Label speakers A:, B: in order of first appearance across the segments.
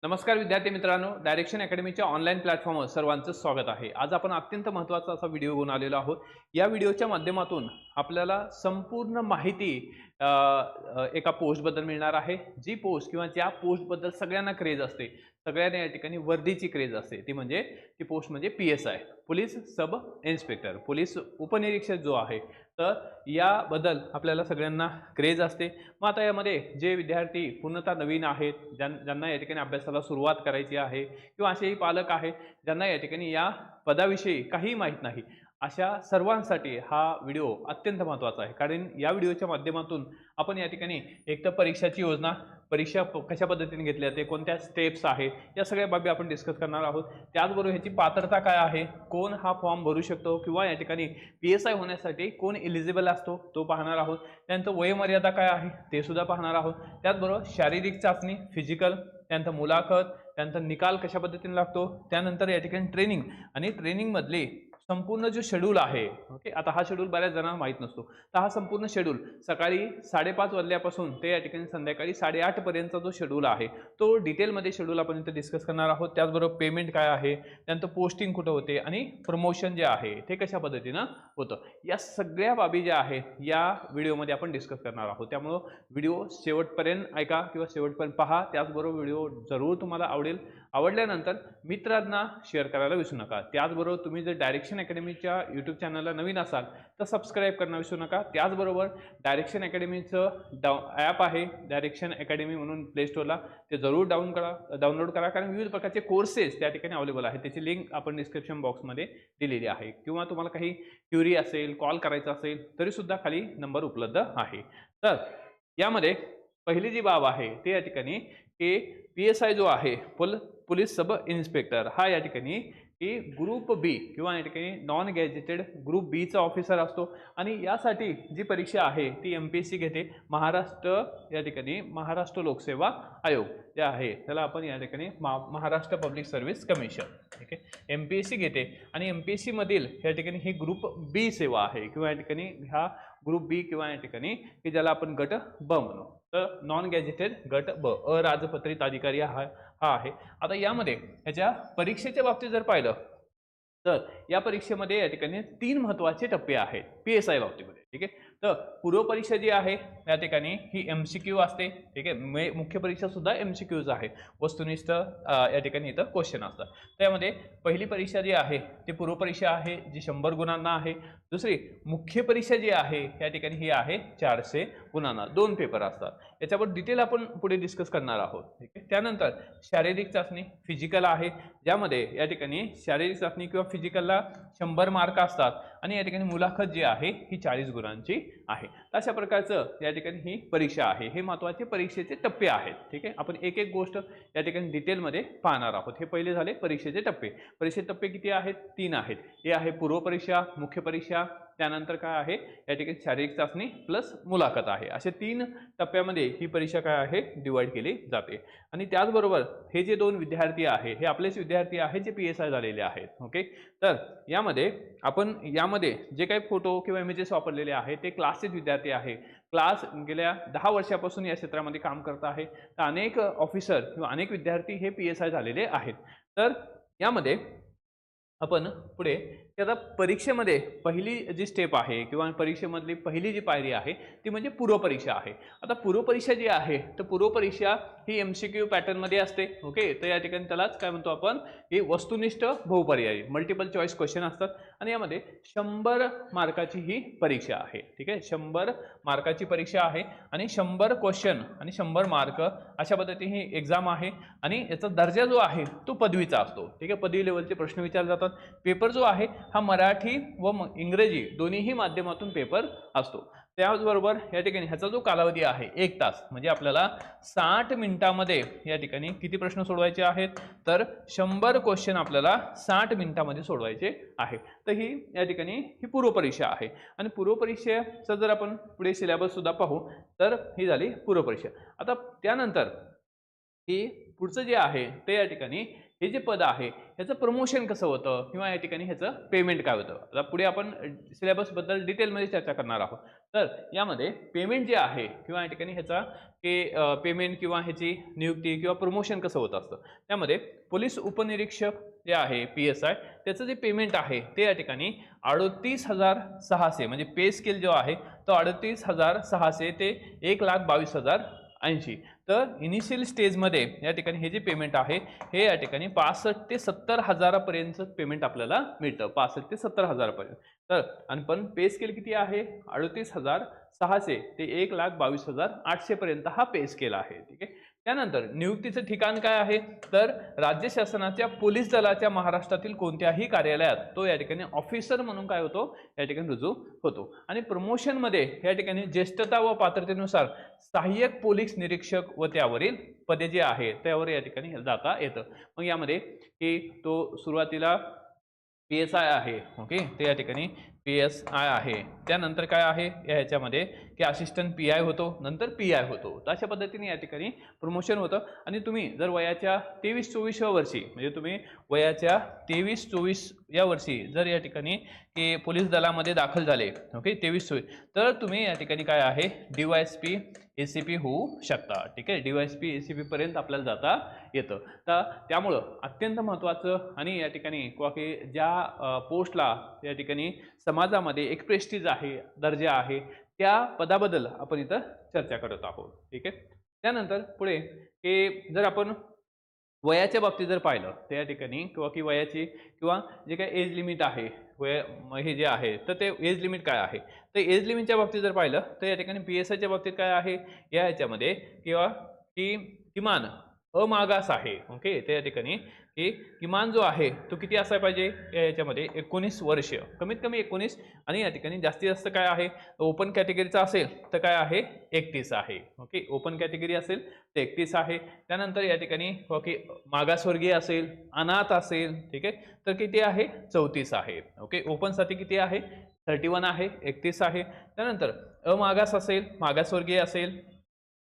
A: नमस्कार विद्यार्थी मित्रांनो, डायरेक्शन अकॅडमीच्या ऑनलाईन प्लॅटफॉर्मवर सर्वांचं स्वागत आहे। आज आपण अत्यंत महत्त्वाचा असा व्हिडिओ घेऊन आलेलो आहोत। या व्हिडिओच्या माध्यमातून आपल्याला संपूर्ण माहिती एका पोस्टबद्दल मिळणार आहे। जी पोस्ट किंवा ज्या पोस्टबद्दल सगळ्यांना क्रेज असते, सगळ्यांना या ठिकाणी वर्दीची क्रेज असते, ती पोस्ट म्हणजे PSI, police sub inspector, police उपनिरीक्षक जो आहे। तर याबद्दल आपल्याला सगळ्यांना क्रेज असते। मग आता यामध्ये जे विद्यार्थी पूर्णतः नवीन आहेत, ज्यांना या ठिकाणी अभ्यासाला सुरुवात करायची आहे, किंवा असेही पालक आहेत ज्यांना या ठिकाणी या पदाविषयी काही माहीत नाही, अशा सर्वांसाठी हा व्हिडिओ अत्यंत महत्त्वाचा आहे। कारण या व्हिडिओच्या माध्यमातून आपण या ठिकाणी एक तर परीक्षाची योजना, परीक्षा कशा पद्धतीने घेतली जाते, कोणत्या स्टेप्स आहेत, या सगळ्या बाबी आपण डिस्कस करणार आहोत। त्याचबरोबर ह्याची पात्रता काय आहे, कोण हा फॉर्म भरू शकतो, किंवा या ठिकाणी PSI होण्यासाठी कोण एलिजिबल असतो तो पाहणार आहोत। त्यानंतर वयोमर्यादा काय आहे ते सुद्धा पाहणार आहोत। त्याचबरोबर शारीरिक चाचणी, फिजिकल, त्यानंतर मुलाखत, त्यानंतर निकाल कशा पद्धतीने लागतो, त्यानंतर या ठिकाणी ट्रेनिंग आणि ट्रेनिंगमधली संपूर्ण जो शेड्यूल आहे, ओके, आता हा शेड्यूल बऱ्याच जणांना माहीत नसतो। तर हा संपूर्ण शेड्यूल सकाळी 5:30 वाजल्यापासून ते या ठिकाणी संध्याकाळी 8:30 पर्यंतचा जो शेड्यूल आहे तो डिटेलमध्ये शेड्यूल आपण इथे डिस्कस करणार आहोत। त्याचबरोबर पेमेंट काय आहे, त्यानंतर पोस्टिंग कुठं होते आणि प्रमोशन जे आहे ते कशा पद्धतीनं होतं, या सगळ्या बाबी ज्या आहेत या व्हिडिओमध्ये आपण डिस्कस करणार आहोत। त्यामुळे व्हिडिओ शेवटपर्यंत ऐका किंवा शेवटपर्यंत पहा। त्याचबरोबर व्हिडिओ जरूर तुम्हाला आवडल्यानंतर मित्रांना शेअर करायला विसरू नका। त्याचबरोबर तुम्ही जर डायरेक्शन अकॅडमीच्या यूट्यूब चॅनलला नवीन असाल तर सबस्क्राईब करणं विसरू नका। त्याचबरोबर डायरेक्शन अकॅडमीचं ॲप आहे, डायरेक्शन अकॅडमी म्हणून प्ले स्टोरला, ते जरूर डाउनलोड करा, कारण विविध प्रकारचे कोर्सेस त्या ठिकाणी अवेलेबल आहेत। त्याची लिंक आपण डिस्क्रिप्शन बॉक्समध्ये दिलेली आहे, किंवा तुम्हाला काही क्युरी असेल, कॉल करायचा असेल तरीसुद्धा खाली नंबर उपलब्ध आहे। तर यामध्ये पहिली जी बाब आहे ते या ठिकाणी की PSI जो आहे, पोलीस सब इन्स्पेक्टर, हा या ठिकाणी की ग्रुप बी किंवा या ठिकाणी नॉन गॅजेटेड ग्रुप बीचा ऑफिसर असतो। आणि यासाठी जी परीक्षा आहे ती MPSC घेते, या ठिकाणी महाराष्ट्र लोकसेवा आयोग जे आहे त्याला आपण या ठिकाणी महाराष्ट्र पब्लिक सर्व्हिस कमिशन, ठीक आहे, MPSC घेते। आणि MPSC मधील या ठिकाणी ही ग्रुप बी सेवा आहे, किंवा या ठिकाणी ह्या ग्रुप बी किंवा या ठिकाणी की ज्याला आपण गट ब म्हणू, तर नॉन गॅजेटेड गट ब, अराजपत्रित अधिकारी हा आहे। आता यामध्ये ह्याच्या परीक्षेच्या बाबतीत जर पाहिलं तर या परीक्षेमध्ये या ठिकाणी 3 महत्त्वाचे टप्पे आहेत PSI बाबतीमध्ये, ठीक आहे। तर पूर्व परीक्षा जी आहे या ठिकाणी ही MCQ असते, ठीक आहे। मुख्य परीक्षा सुद्धा MCQज आहे, वस्तुनिष्ठ या ठिकाणी इथं क्वेश्चन असतात। त्यामध्ये पहिली परीक्षा जी आहे ती पूर्व परीक्षा आहे, जी 100 गुणांना आहे। दुसरी मुख्य परीक्षा जी आहे या ठिकाणी ही आहे 400 गुणांना, 2 पेपर असतात। याच्यावर डिटेल आपण पुढे डिस्कस करणार आहोत, ठीक आहे। त्यानंतर शारीरिक चाचणी, फिजिकल आहे, ज्यामध्ये या ठिकाणी शारीरिक चाचणी किंवा फिजिकलला 100 मार्क असतात, आणि या ठिकाणी मुलाखत जी आहे ही 40 गुणांची आहे। अशा प्रकारचं या ठिकाणी ही परीक्षा आहे। हे महत्त्वाचे परीक्षेचे टप्पे आहेत, ठीक आहे। आपण एक एक गोष्ट या ठिकाणी डिटेलमध्ये पाहणार आहोत। हे पहिले झाले परीक्षेचे टप्पे। परीक्षेचे टप्पे किती आहेत? 3 आहेत। हे आहे पूर्व परीक्षा, मुख्य परीक्षा, त्यानंतर काय आहे या ठिकाणी शारीरिक चाचणी प्लस मुलाखत आहे। असे 3 टप्प्यामध्ये ही परीक्षा काय आहे डिवाइड केली जाते। आणि त्याचबरोबर हे जे 2 विद्यार्थी आहे हे आपलेच विद्यार्थी आहेत जे PSI झालेले आहेत, ओके। तर यामध्ये आपण जे काही फोटो किंवा इमेजेस वापरलेले आहेत ते क्लासचे विद्यार्थी आहे, क्लास गेल्या 10 वर्षापासून या क्षेत्रामध्ये काम करत आहे। तर अनेक ऑफिसर किंवा अनेक विद्यार्थी हे PSI झालेले आहेत। तर यामध्ये आपण पुढे आता परीक्षेमध्ये पहिली जी स्टेप आहे किंवा परीक्षेमधली पहिली जी पायरी आहे ती म्हणजे पूर्व परीक्षा आहे। आता पूर्व परीक्षा जी आहे तर पूर्व परीक्षा ही MCQ पॅटर्नमध्ये असते, ओके। तर या ठिकाणी त्यालाच काय म्हणतो आपण, ही वस्तुनिष्ठ बहुपर्यायी मल्टिपल चॉईस क्वेश्चन असतात, आणि यामध्ये 100 मार्काची ही परीक्षा आहे, ठीक आहे। 100 मार्काची परीक्षा आहे, आणि 100 क्वेश्चन आणि 100 मार्क अशा पद्धतीने ही एक्झाम आहे। आणि याचा दर्जा जो आहे तो पदवीचा असतो, ठीक आहे। पदवी लेवलचे प्रश्न विचारले जातात। पेपर जो आहे हा मराठी व इंग्रजी दोन्हीही माध्यमातून पेपर असतो। त्याचबरोबर या ठिकाणी ह्याचा जो कालावधी आहे 1 तास, म्हणजे आपल्याला 60 मिनिटांमध्ये या ठिकाणी किती प्रश्न सोडवायचे आहेत, तर 100 क्वेश्चन आपल्याला 60 मिनिटांमध्ये सोडवायचे आहे। तर ही या ठिकाणी ही पूर्व परीक्षा आहे। आणि पूर्व परीक्षेचा जर आपण पुढे सिलेबस सुद्धा पाहू तर ही झाली पूर्व परीक्षा। आता त्यानंतर की पुढचं जे आहे ते या ठिकाणी हे जे पद आहे ह्याचं प्रमोशन कसं होतं किंवा या ठिकाणी ह्याचं पेमेंट काय होतं. आता पुढे आपण सिलेबसबद्दल डिटेलमध्ये चर्चा करणार आहोत. तर यामध्ये पेमेंट जे आहे किंवा या ठिकाणी ह्याचा पेमेंट किंवा ह्याची नियुक्ती किंवा प्रमोशन कसं होत असतं, त्यामध्ये पोलीस उपनिरीक्षक जे आहे PSI त्याचं जे पेमेंट आहे ते या ठिकाणी 38,600 म्हणजे पे स्केल जो आहे तो 38,600 ते 1,22,080. तर इनिशियल स्टेजमध्ये या ठिकाणी हे जे पेमेंट आहे हे या ठिकाणी 65 ते 70 हजारापर्यंत पेमेंट आपल्याला मिळतं, 65 ते 70 हजारापर्यंत. तर आणि पण पे स्केल किती आहे 38,600 ते 1,22,800 पर्यंत हा पे स्केल आहे. ठीक आहे. त्यानंतर नियुक्तीचं ठिकाण काय आहे तर राज्य शासनाच्या पोलीस दलाच्या महाराष्ट्रातील कोणत्याही कार्यालयात तो या ठिकाणी ऑफिसर म्हणून काय होतो या ठिकाणी रुजू होतो. आणि प्रमोशनमध्ये या ठिकाणी ज्येष्ठता व पात्रतेनुसार सहाय्यक पोलीस निरीक्षक व त्यावरील पदे जे आहे त्यावर या ठिकाणी जाता येतं. मग यामध्ये की तो सुरुवातीला PSI आहे, ओके, ते या ठिकाणी PSI आहे. त्यानंतर काय आहे ह्याच्यामध्ये की असिस्टंट PI होतो, नंतर PI होतो. तर अशा पद्धतीने या ठिकाणी प्रमोशन होतं. आणि तुम्ही जर वयाच्या 23-24व्या वर्षी म्हणजे तुम्ही वयाच्या 23-24 या वर्षी जर या ठिकाणी की पोलीस दलामध्ये दाखल झाले, ओके, 23-24, तर तुम्ही या ठिकाणी काय आहे DYSP ACP होऊ शकता. ठीक आहे. DYSP ACP पर्यंत आपल्याला जाता येतं. तर त्यामुळं अत्यंत महत्त्वाचं आणि या ठिकाणी की ज्या पोस्टला या ठिकाणी समाजामध्ये एक प्रेस्टीज आहे, दर्जा आहे, त्या पदाबद्दल आपण इथं चर्चा करत आहोत. ठीक आहे. त्यानंतर पुढे की जर आपण वयाच्या बाबतीत जर पाहिलं तर या ठिकाणी की वयाची किंवा जे काही एज लिमिट आहे हे जे आहे तर ते एज लिमिट काय आहे तर एज लिमिटच्या बाबतीत जर पाहिलं तर या ठिकाणी PSIच्या बाबतीत काय आहे या ह्याच्यामध्ये किंवा की किमान अमागास आहे, ओके, त्या ठिकाणी की किमान जो आहे तो किती असायला पाहिजे या याच्यामध्ये 19 वर्ष, कमीत कमी 19, आणि या ठिकाणी जास्तीत जास्त काय आहे ओपन कॅटेगरीचा असेल तर काय आहे 31 आहे. ओके, ओपन कॅटेगरी असेल तर 31 आहे. त्यानंतर या ठिकाणी ओके मागासवर्गीय असेल, अनाथ असेल, ठीक आहे, तर किती आहे 34 आहे. ओके, ओपनसाठी किती आहे 31 आहे, 31 आहे. त्यानंतर अमागास असेल, मागासवर्गीय असेल,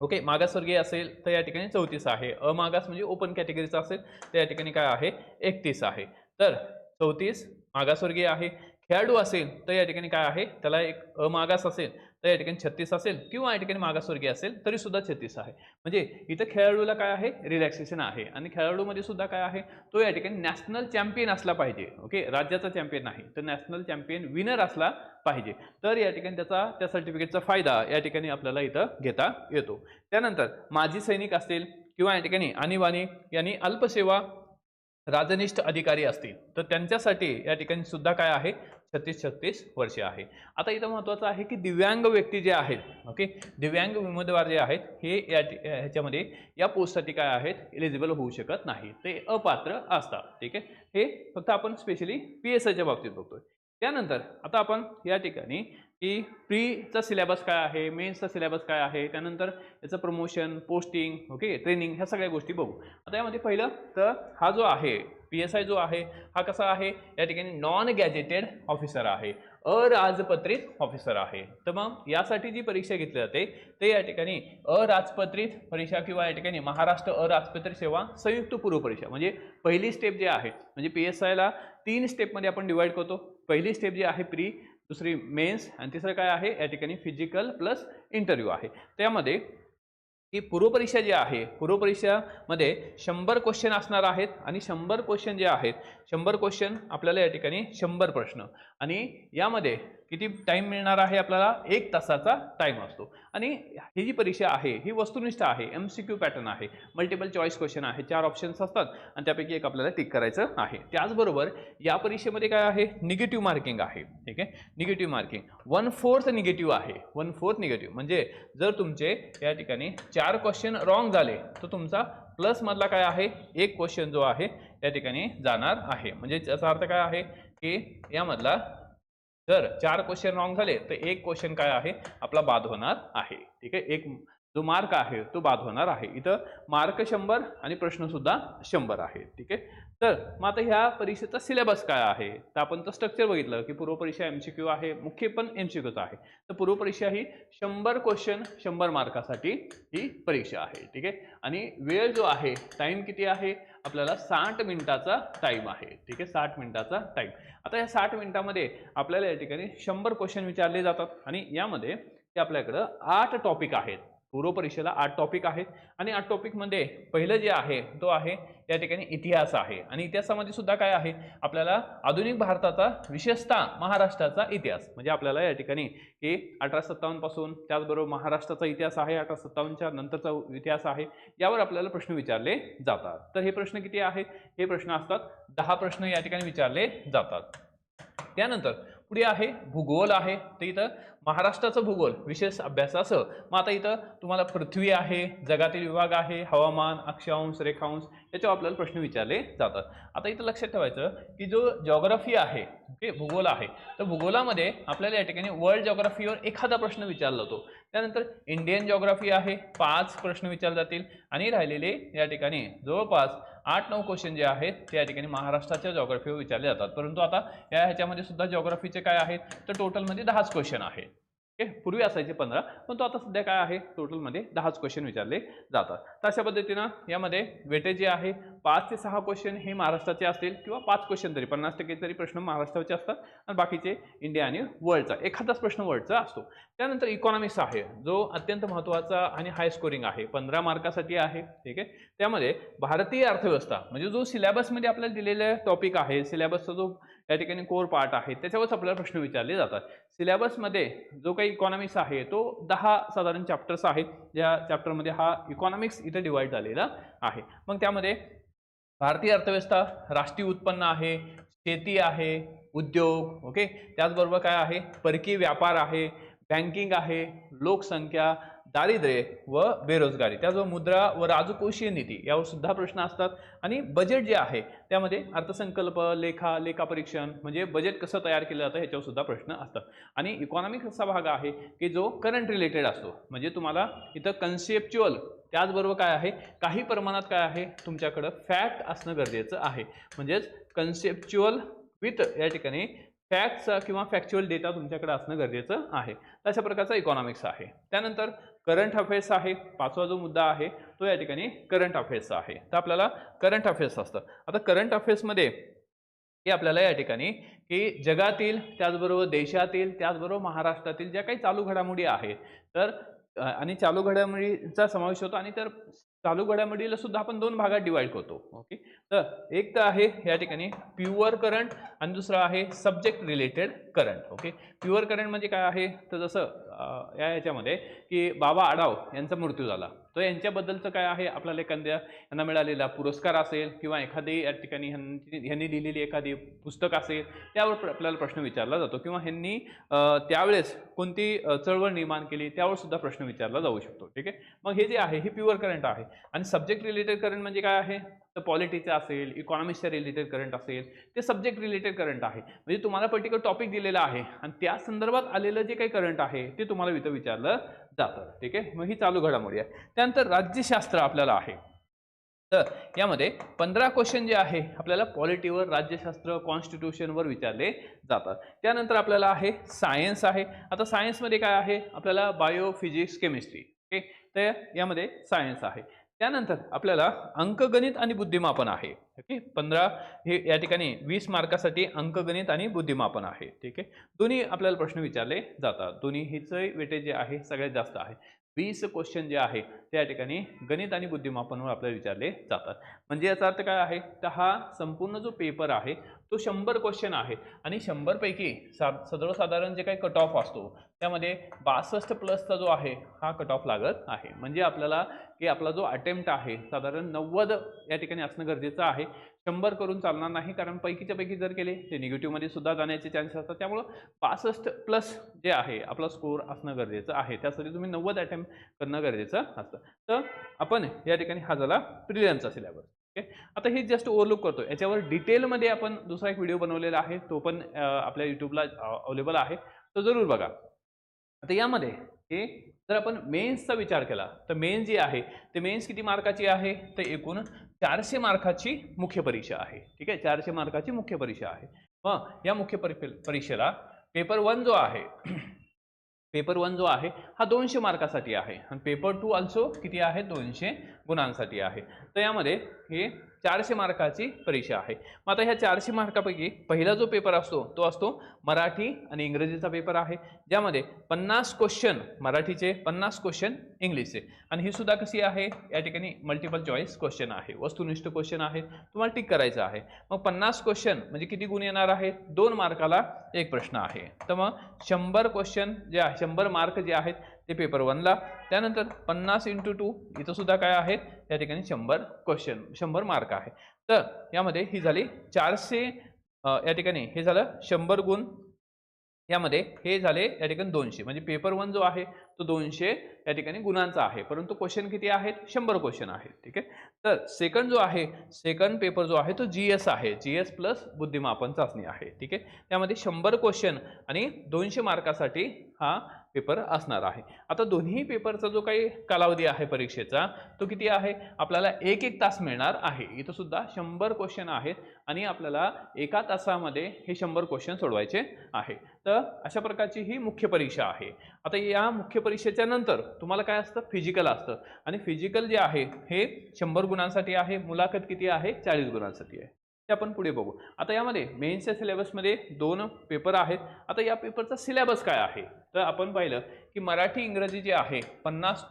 A: ओके, मागासवर्गीय असेल तर या ठिकाणी 34 आहे. अमागास म्हणजे ओपन कॅटेगरीचा असेल तर या ठिकाणी काय आहे 31 आहे. तर 34 मागासवर्गीय आहे. खेळाडू असेल तर या ठिकाणी काय आहे त्याला एक अमागास असेल तर या ठिकाणी 36 असेल किंवा या ठिकाणी मागासवर्गीय असेल तरी सुद्धा 36 आहे. म्हणजे इथं खेळाडूला काय आहे रिलॅक्सेशन आहे. आणि खेळाडूमध्ये सुद्धा काय आहे तो या ठिकाणी नॅशनल चॅम्पियन असला पाहिजे. ओके, राज्याचा चॅम्पियन नाही तर नॅशनल चॅम्पियन विनर असला पाहिजे, तर या ठिकाणी त्या सर्टिफिकेटचा फायदा या ठिकाणी आपल्याला इथं घेता येतो. त्यानंतर माजी सैनिक असतील किंवा या ठिकाणी आणीबाणी यांनी अल्पसेवा राजनिष्ठ अधिकारी असतील तर त्यांच्यासाठी या ठिकाणी सुद्धा काय आहे 36 वर्षे आहे. आता इथं महत्त्वाचं आहे की दिव्यांग व्यक्ती जे आहेत, ओके, दिव्यांग उमेदवार जे आहेत हे ह्याच्यामध्ये या पोस्टसाठी काय आहेत एलिजिबल होऊ शकत नाही, ते अपात्र असतात. ठीक आहे. हे फक्त आपण स्पेशली PSIच्या बाबतीत बघतोय. त्यानंतर आता आपण या ठिकाणी की प्रीचा सिलेबस काय आहे, मेन्सचा सिलेबस काय आहे, त्यानंतर याचं प्रमोशन, पोस्टिंग, ओके, ट्रेनिंग, ह्या सगळ्या गोष्टी बघू. आता यामध्ये पहिलं तर हा जो आहे PSI जो आहे हा कसा आहे या ठिकाणी नॉन गॅजेटेड ऑफिसर आहे, अराजपत्रित ऑफिसर आहे. तर मग यासाठी जी परीक्षा घेतली जाते ते या ठिकाणी अराजपत्रित परीक्षा किंवा या ठिकाणी महाराष्ट्र अराजपत्रित सेवा संयुक्त पूर्व परीक्षा, म्हणजे पहिली स्टेप जी आहे म्हणजे PSIला 3 स्टेपमध्ये आपण डिवाइड करतो. पहिली स्टेप जी आहे प्री, दुसरी मेन्स आणि तिसरं काय आहे या ठिकाणी फिजिकल प्लस इंटरव्ह्यू आहे. त्यामध्ये की पूर्वपरीक्षा जी आहे पूर्वपरीक्षामध्ये 100 क्वेश्चन असणार आहेत आणि 100 क्वेश्चन जे आहेत 100 क्वेश्चन आपल्याला या ठिकाणी 100 प्रश्न, आणि यामध्ये किती टाइम मिळणार आहे आपल्याला 1 तासाचा टाइम असतो. आणि ही जी परीक्षा आहे ही वस्तुनिष्ठ आहे, MCQ पॅटर्न आहे, मल्टिपल चॉईस क्वेश्चन आहे, 4 ऑप्शन्स असतात आणि त्यापैकी एक आपल्याला टिक करायचं आहे. त्याचबरोबर या परीक्षेमध्ये काय आहे निगेटिव्ह मार्किंग आहे. ठीक आहे, निगेटिव्ह मार्किंग 1/4 निगेटिव्ह आहे. 1/4 निगेटिव्ह म्हणजे जर तुमचे या ठिकाणी 4 क्वेश्चन रॉंग झाले तर तुमचा प्लस मधला काय आहे 1 क्वेश्चन जो आहे या ठिकाणी जाणार आहे. म्हणजे याचा अर्थ काय आहे की यामधला जर 4 क्वेश्चन रॉंग झाले तर 1 क्वेश्चन काय आहे आपला बाद होणार आहे. ठीक आहे, एक जो मार्क आहे तो बाद होणार आहे. इथं मार्क 100 आणि प्रश्न सुद्धा 100 आहे. ठीक आहे. तर मग आता ह्या परीक्षेचा सिलेबस काय आहे, तर आपण तर स्ट्रक्चर बघितलं की पूर्व परीक्षा MCQ आहे, मुख्य पण MCQच आहे. तर पूर्व परीक्षा ही 100 क्वेश्चन 100 मार्कासाठी ही परीक्षा आहे. ठीक आहे. आणि वेळ जो आहे, टाइम किती आहे, आपल्याला 60 मिनिटाचा टाइम आहे. ठीक आहे. 60 मिनिटाचा टाइम. आता या 60 मिनिटामध्ये आपल्याला या ठिकाणी 100 क्वेश्चन विचारले जातात आणि यामध्ये ते आपल्याकडं 8 टॉपिक आहेत. पूर्व परीक्षेला 8 टॉपिक आहेत आणि 8 टॉपिकमध्ये पहिलं जे आहे तो आहे या ठिकाणी इतिहास आहे. आणि इतिहासामध्ये सुद्धा काय आहे, आपल्याला आधुनिक भारताचा, विशेषतः महाराष्ट्राचा इतिहास, म्हणजे आपल्याला या ठिकाणी की 1857 पासून, त्याचबरोबर महाराष्ट्राचा इतिहास आहे, 1857च्या नंतरचा इतिहास आहे, यावर आपल्याला प्रश्न विचारले जातात. तर हे प्रश्न किती आहे, हे प्रश्न असतात 10 प्रश्न या ठिकाणी विचारले जातात. त्यानंतर पुढे आहे भूगोल आहे. तर इथं महाराष्ट्राचा भूगोल विशेष अभ्यासासह मग आता इथं तुम्हाला पृथ्वी आहे, जगातील विभाग आहे, हवामान, अक्षांश, रेखांश, याच्यावर आपल्याला प्रश्न विचारले जातात. आता इथं लक्षात ठेवायचं की जो जॉग्राफी आहे, ओके, भूगोल आहे, तर भूगोलामध्ये आपल्याला या ठिकाणी वर्ल्ड जॉग्राफीवर एखादा प्रश्न विचारला जातो. त्यानंतर इंडियन जॉग्राफी आहे, 5 प्रश्न विचारले जातील आणि राहिलेले या ठिकाणी जवळपास 8-9 क्वेश्चन जे आहेत ते या ठिकाणी महाराष्ट्राच्या जॉग्राफीवर विचारले जातात. परंतु आता या ह्याच्यामध्ये सुद्धा जॉग्राफीचे काय आहेत, तर टोटलमध्ये 10च क्वेश्चन आहेत. ओके, पूर्वी असायचे 15, पण तो आता सध्या काय आहे, टोटलमध्ये 10च क्वेश्चन विचारले जातात. तर अशा पद्धतीनं यामध्ये वेटेज जे आहे 5 ते 6 क्वेश्चन हे महाराष्ट्राचे असतील किंवा 5 क्वेश्चन तरी 50% तरी प्रश्न महाराष्ट्राचे असतात आणि बाकीचे इंडिया आणि वर्ल्डचा, एखादाच प्रश्न वर्ल्डचा असतो. त्यानंतर इकॉनॉमिक्स आहे, जो अत्यंत महत्त्वाचा आणि हाय स्कोरिंग आहे, 15 मार्कासाठी आहे. ठीक आहे. त्यामध्ये भारतीय अर्थव्यवस्था, म्हणजे जो सिलेबसमध्ये आपल्याला दिलेला टॉपिक आहे, सिलेबसचा जो या ठिकाणी कोर पार्ट आहे, त्याच्यावरच आपल्याला प्रश्न विचारले जातात. सिलेबसमध्ये जो काही इकॉनॉमिक्स आहे तो 10 साधारण चॅप्टर्स आहेत, ज्या चॅप्टरमध्ये हा इकॉनॉमिक्स इथे डिवाइड झालेला आहे. मग त्यामध्ये भारतीय अर्थव्यवस्था, राष्ट्रीय उत्पन्न आहे, शेती आहे, उद्योग, ओके, त्याचबरोबर काय आहे, परकीय व्यापार आहे, बँकिंग आहे, लोकसंख्या, दारिद्र्य व बेरोजगारी, त्याचबरोबर मुद्रा व राजकोषीय नीती, यावर सुद्धा प्रश्न असतात. आणि बजेट जे आहे त्यामध्ये अर्थसंकल्प, लेखापरीक्षण, म्हणजे बजेट कसं तयार केलं जातं ह्याच्यावर सुद्धा प्रश्न असतात. आणि इकॉनॉमिक्स असा भाग आहे की जो करंट रिलेटेड असतो, म्हणजे तुम्हाला इथं कन्सेप्च्युअल, त्याचबरोबर काय आहे, काही प्रमाणात काय आहे, तुमच्याकडं फॅक्ट असणं गरजेचं आहे. म्हणजेच कन्सेप्च्युअल विथ या ठिकाणी फॅक्ट्स किंवा फॅक्च्युअल डेटा तुमच्याकडे असणं गरजेचं आहे. अशा प्रकारचा इकॉनॉमिक्स आहे. त्यानंतर करंट अफेअर्स आहे, 5वा जो मुद्दा आहे तो या ठिकाणी करंट अफेअर्स आहे. तर आपल्याला करंट अफेअर्स असतं. आता करंट अफेअर्समध्ये हे आपल्याला या ठिकाणी की जगातील, त्याचबरोबर देशातील, त्याचबरोबर महाराष्ट्रातील ज्या काही चालू घडामोडी आहेत, तर आणि चालू घडामोडीचा समावेश होतो. आणि तर चालू घडामोडीला सुद्धा आपण 2 भागात डिवाइड करतो. ओके, तर एक तर आहे या ठिकाणी प्युअर करंट आणि दुसरा आहे subject related current. Okay, pure current म्हणजे काय आहे, तर जसं या याच्यामध्ये की बाबा आढाव यांचा मृत्यू झाला, तर यांच्याबद्दलचं काय आहे, आपल्याला यांना मिळालेला पुरस्कार असेल किंवा एखादी या ठिकाणी ह्यांनी लिहिलेली एखादी पुस्तक असेल, त्यावर आपल्याला प्रश्न विचारला जातो. किंवा ह्यांनी त्यावेळेस कोणती चळवळ निर्माण केली, त्यावर सुद्धा प्रश्न विचारला जाऊ शकतो. ठीक आहे. मग हे जे आहे हे प्युअर करंट आहे. आणि सब्जेक्ट रिलेटेड करंट म्हणजे काय आहे, तर पॉलिटिक्सचा असेल, इकॉनॉमिक्सच्या रिलेटेड करंट असेल, ते सब्जेक्ट रिलेटेड करंट आहे. म्हणजे तुम्हाला पर्टिक्युलर टॉपिक दिलेला आहे आणि त्या संदर्भात आलेलं जे काही करंट आहे ते तुम्हाला इथं विचारलं जातं. ठीक आहे. मग ही चालू घडामोडी आहे. त्यानंतर राज्यशास्त्र आपल्याला आहे. तर यामध्ये 15 क्वेश्चन जे आहे आपल्याला पॉलिटीवर, राज्यशास्त्र, कॉन्स्टिट्यूशनवर विचारले जातात. त्यानंतर आपल्याला आहे सायन्स आहे. आता सायन्समध्ये काय आहे, आपल्याला बायो, फिजिक्स, केमिस्ट्री. ओके, तर यामध्ये सायन्स आहे. त्यानंतर आपल्याला अंकगणित आणि बुद्धिमापन आहे. ओके, 15 हे या ठिकाणी 20 मार्कासाठी अंकगणित आणि बुद्धिमापन आहे. ठीक आहे. दोन्ही आपल्याला प्रश्न विचारले जातात. दोन्ही हिचं वेटेज जे आहे सगळ्यात जास्त आहे. 20 क्वेश्चन जे आहे त्या ठिकाणी गणित आणि बुद्धिमापनवर आपल्याला विचारले जातात. म्हणजे याचा अर्थ काय आहे, तर हा संपूर्ण जो पेपर आहे तो 100 क्वेश्चन आहे आणि 100 पैकी सर्वसाधारण जे काही कट ऑफ असतो त्यामध्ये 62 प्लसचा जो आहे हा कट ऑफ लागत आहे. म्हणजे आपल्याला की आपला जो अटेम्प्ट आहे साधारण 90 या ठिकाणी असणं गरजेचं आहे. 100 करून चालणार नाही, कारण पैकीच्या पैकी जर केले ते निगेटिव्हमध्ये सुद्धा जाण्याचे चान्सेस असतात. त्यामुळं 65 प्लस जे आहे आपला स्कोर असणं गरजेचं आहे. त्यासाठी तुम्ही 90 अटेम्प्ट करणं गरजेचं असतं. तर आपण या ठिकाणी हा झाला प्रिलिम्सचा सिलेबस. ओके, आता हे जस्ट ओव्हरलुक करतो. याच्यावर डिटेलमध्ये आपण दुसरा एक व्हिडिओ बनवलेला आहे, तो पण आपल्या यूट्यूबला अवेलेबल आहे, तो जरूर बघा. आता यामध्ये हे जर आपण मेन्सचा विचार केला तर मेन्स जी आहे ते मेन्स किती मार्काची आहे, तर एकूण 400 मार्काची मुख्य परीक्षा आहे. ठीक आहे, 400 मार्काची मुख्य परीक्षा आहे. मग या मुख्य परीक्षेला पेपर 1 जो आहे पेपर 1 जो आहे हा 200 मार्कासाठी आहे आणि पेपर 2 ऑल्सो किती आहे, 200 गुणांसाठी आहे. तर यामध्ये हे 400 मार्काची परीक्षा आहे. मग आता ह्या 400 मार्कापैकी पहिला जो पेपर असतो तो असतो मराठी आणि इंग्रजीचा पेपर आहे, ज्यामध्ये 50 क्वेश्चन मराठीचे, 50 क्वेश्चन इंग्लिशचे आणि ही सुद्धा कशी आहे, या ठिकाणी मल्टिपल चॉईस क्वेश्चन आहे, वस्तुनिष्ठ क्वेश्चन आहे, तुम्हाला टिक करायचं आहे. मग 50 क्वेश्चन म्हणजे किती गुण येणार आहे, 2 मार्काला एक प्रश्न आहे. तर मग 100 क्वेश्चन जे आहे, 100 मार्क जे आहेत ते पेपर 1ला. त्यानंतर 50 × 2 इथं सुद्धा काय आहेत, या ठिकाणी 100 क्वेश्चन, 100 मार्क आहे. तर यामध्ये ही झाली 400, या ठिकाणी हे झालं 100 गुण, यामध्ये हे झाले या ठिकाणी 200, म्हणजे पेपर 1 जो आहे तो 200 या ठिकाणी गुणांचा आहे, परंतु क्वेश्चन किती आहेत, 100 क्वेश्चन आहेत. ठीक आहे. तर सेकंड जो आहे, सेकंड पेपर जो आहे तो GS आहे, GS प्लस बुद्धिमापन चाचणी आहे. ठीक आहे, त्यामध्ये 100 क्वेश्चन आणि 200 मार्कासाठी हा पेपर असणार आहे. आता दोन्ही पेपरचा जो काही कालावधी आहे परीक्षेचा तो किती आहे, आपल्याला 1-1 तास मिळणार आहे. इथं सुद्धा 100 क्वेश्चन आहेत आणि आपल्याला एका तासामध्ये हे 100 क्वेश्चन सोडवायचे आहे. तर अशा प्रकारची ही मुख्य परीक्षा आहे. आता या मुख्य परीक्षेच्या नंतर तुम्हाला काय असतं, फिजिकल असतं आणि फिजिकल जे आहे हे 100 गुणांसाठी आहे, मुलाखत किती आहे, 40 गुणांसाठी आहे. ते आपण पुढे बघू. आता यामध्ये मेन्सच्या सिलेबसमध्ये 2 पेपर आहेत. आता या पेपरचा सिलेबस काय आहे, तर आपण पाहिलं की मराठी इंग्रजी जे आहे 50,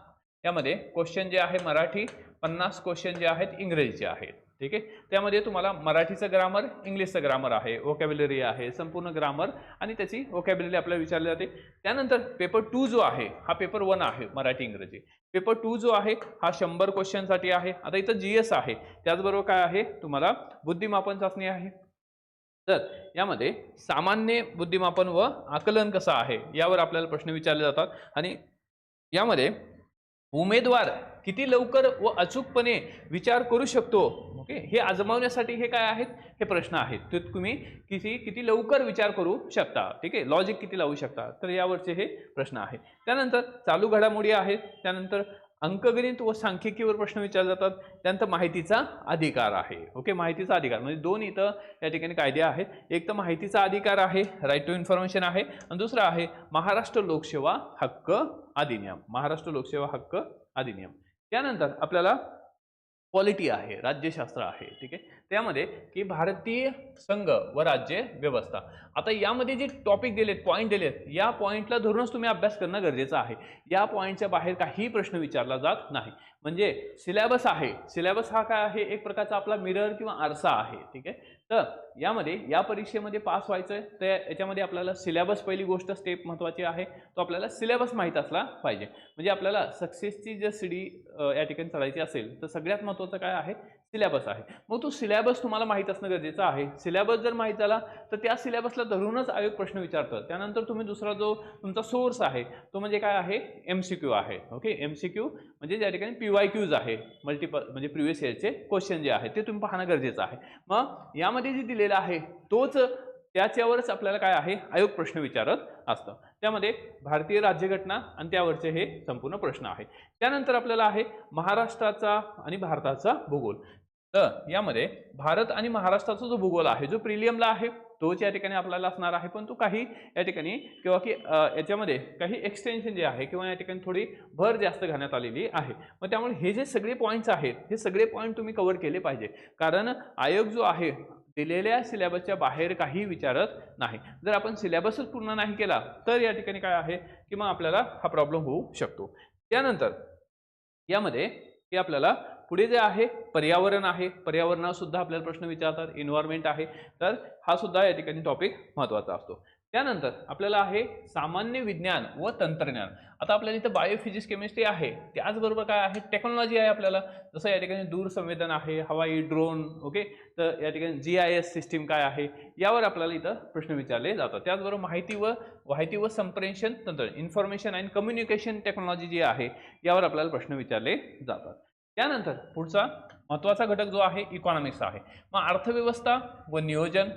A: यामध्ये क्वेश्चन जे आहे मराठी, 50 क्वेश्चन जे आहेत इंग्रजीचे आहेत. ठीक आहे, त्यामध्ये तुम्हाला मराठीचं ग्रामर, इंग्लिशचं ग्रामर आहे, व्होकॅब्युलरी आहे, संपूर्ण ग्रामर आणि त्याची व्होकॅब्युलरी आपल्याला विचारली जाते. त्यानंतर पेपर 2 जो आहे हा पेपर 1 आहे मराठी इंग्रजी. पेपर 2 जो आहे हा 100 क्वेश्चनसाठी आहे. आता इथं GS आहे, त्याचबरोबर काय आहे, तुम्हाला बुद्धिमापन चाचणी आहे. तर यामध्ये सामान्य बुद्धिमापन व आकलन कसं आहे यावर आपल्याला प्रश्न विचारले जातात आणि यामध्ये उमेदवार किती लवकर व अचूकपणे विचार करू शकतो, ओके, हे आजमावण्यासाठी हे काय आहेत, हे प्रश्न आहेत. ते तुम्ही किती लवकर विचार करू शकता. ठीक आहे, लॉजिक किती लावू शकता, तर यावरचे हे प्रश्न आहेत. त्यानंतर चालू घडामोडी आहेत. त्यानंतर अंकगणित व सांख्यिकीवर प्रश्न विचारले जातात. त्यानंतर माहितीचा अधिकार आहे. ओके, माहितीचा अधिकार म्हणजे 2 इथं या ठिकाणी कायदे आहेत. एक तर माहितीचा अधिकार आहे, राईट टू इन्फॉर्मेशन आहे, आणि दुसरा आहे महाराष्ट्र लोकसेवा हक्क अधिनियम, महाराष्ट्र लोकसेवा हक्क अधिनियम. त्यानंतर आपल्याला पॉलिटी आहे, राज्यशास्त्र आहे. ठीक आहे, त्यामध्ये की भारतीय संघ व राज्य व्यवस्था. आता यामध्ये जे टॉपिक दिलेत, पॉईंट दिलेत, या पॉईंटला धरूनच तुम्ही अभ्यास करणं गरजेचं आहे. या पॉईंटच्या बाहेर काही प्रश्न विचारला जात नाही. म्हणजे सिलेबस आहे, सिलेबस हा काय आहे, एक प्रकारचा आपला मिरर किंवा आरसा आहे. ठीक आहे, तर यामध्ये या परीक्षेमध्ये पास व्हायचं तर याच्यामध्ये आपल्याला सिलेबस, पहिली गोष्ट स्टेप महत्त्वाची आहे, तो आपल्याला सिलेबस माहीत असला पाहिजे. म्हणजे आपल्याला सक्सेसची जर सीडी या ठिकाणी चढायची असेल तर सगळ्यात महत्त्वाचं काय आहे, सिलेबस आहे. मग तो सिलेबस तुम्हाला माहीत असणं गरजेचं आहे. सिलेबस जर माहीत झाला तर त्या सिलेबसला धरूनच आयोग प्रश्न विचारतं. त्यानंतर तुम्ही दुसरा जो तुमचा सोर्स आहे तो म्हणजे काय आहे, MCQ आहे. ओके, MCQ म्हणजे या ठिकाणी PYQs आहे, मल्टिपल म्हणजे प्रिव्हियस इयरचे क्वेश्चन जे आहे ते तुम्ही पाहणं गरजेचं आहे. मग यामध्ये जे दिलेलं आहे तोच, त्याच्यावरच आपल्याला काय आहे, आयोग प्रश्न विचारत असतं. त्यामध्ये भारतीय राज्यघटना आणि त्यावरचे हे संपूर्ण प्रश्न आहे. त्यानंतर आपल्याला आहे महाराष्ट्राचा आणि भारताचा भूगोल. तर यामध्ये भारत आणि महाराष्ट्राचा जो भूगोल आहे, जो प्रिलियमला आहे तोच या ठिकाणी आपल्याला असणार आहे, पण तो काही या ठिकाणी किंवा की याच्यामध्ये काही एक्सटेन्शन जे आहे किंवा या ठिकाणी थोडी भर जास्त घालण्यात आलेली आहे. मग त्यामुळे हे जे सगळे पॉईंट्स आहेत हे सगळे पॉईंट तुम्ही कव्हर केले पाहिजे, कारण आयोग जो आहे दिलेल्या सिलेबसच्या बाहेर काही विचारत नाही. जर आपण सिलेबसच पूर्ण नाही केला तर या ठिकाणी काय आहे की मग आपल्याला हा प्रॉब्लेम होऊ शकतो. त्यानंतर यामध्ये की आपल्याला पुढे जे आहे पर्यावरण आहे, पर्यावरणावर सुद्धा आपल्याला प्रश्न विचारतात, एन्व्हायरमेंट आहे, तर हा सुद्धा या ठिकाणी टॉपिक महत्त्वाचा असतो. त्यानंतर आपल्याला आहे सामान्य विज्ञान व तंत्रज्ञान. आता आपल्याला इथं बायोफिजिक्स, केमिस्ट्री आहे, त्याचबरोबर काय आहे, टेक्नॉलॉजी आहे. आपल्याला जसं या ठिकाणी दूरसंवेदन आहे, हवाई, ड्रोन, ओके, तर या ठिकाणी GIS सिस्टीम काय आहे यावर आपल्याला इथं प्रश्न विचारले जातात. त्याचबरोबर माहिती व संप्रेषण तंत्र, इन्फॉर्मेशन अँड कम्युनिकेशन टेक्नॉलॉजी जी आहे यावर आपल्याला प्रश्न विचारले जातात. त्यानंतर पुढचा महत्त्वाचा घटक जो आहे इकॉनॉमिक्स आहे. मग अर्थव्यवस्था व नियोजन,